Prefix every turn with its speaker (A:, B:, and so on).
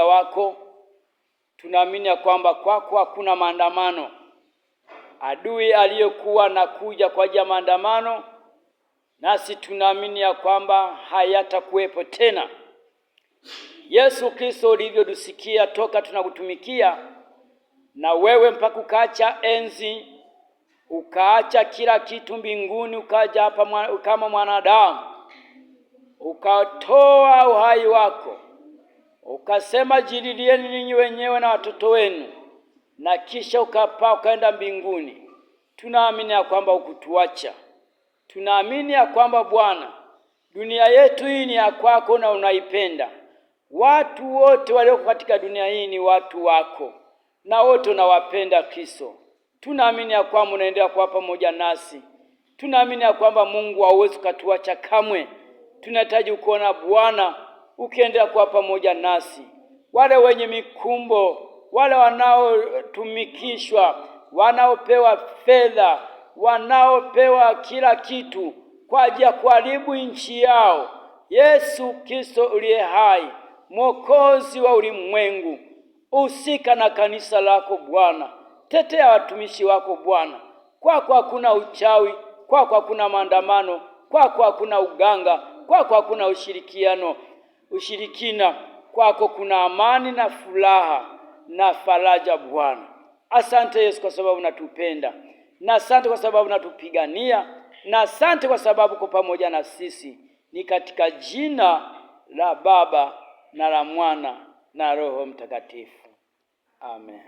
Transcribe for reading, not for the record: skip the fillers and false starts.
A: muujiza wako. Tunaamini ya kwamba kwako hakuna maandamano. Adui aliyekuwa nakuja kwa ajili ya maandamano, nasi tunaamini ya kwamba hayatakuwepo tena. Yesu Kristo, ulivyotusikia toka tunakutumikia, na wewe mpaka ukaacha enzi, ukaacha kila kitu mbinguni, ukaja hapa kama mwanadamu, ukatoa uhai wako, ukasema jililieni ninyi wenyewe na watoto wenu, na kisha ukapaa ukaenda mbinguni. Tunaamini ya kwamba hukutuacha. Tunaamini ya kwamba Bwana, dunia yetu hii ni ya kwako na unaipenda. Watu wote walioko katika dunia hii ni watu wako, na wote unawapenda Kristo. Tunaamini ya kwamba unaendelea kuwa pamoja nasi. Tunaamini ya kwamba Mungu hauwezi kutuacha kamwe. Tunahitaji kuona Bwana ukiendelea kuwa pamoja nasi. Wale wenye mikumbo, wale wanaotumikishwa, wanaopewa fedha, wanaopewa kila kitu kwa ajili ya kuharibu nchi yao, Yesu Kristo uliye hai, Mwokozi wa ulimwengu, usika na kanisa lako Bwana. Tetea watumishi wako Bwana. Kwako hakuna uchawi, kwako hakuna maandamano, kwako hakuna uganga, kwako hakuna ushirikina. Kwako kuna amani na furaha na faraja Bwana. Asante Yesu kwa sababu unatupenda, na asante kwa sababu unatupigania, na asante kwa sababu uko pamoja na sisi. Ni katika jina la Baba na la Mwana na Roho Mtakatifu. Amen.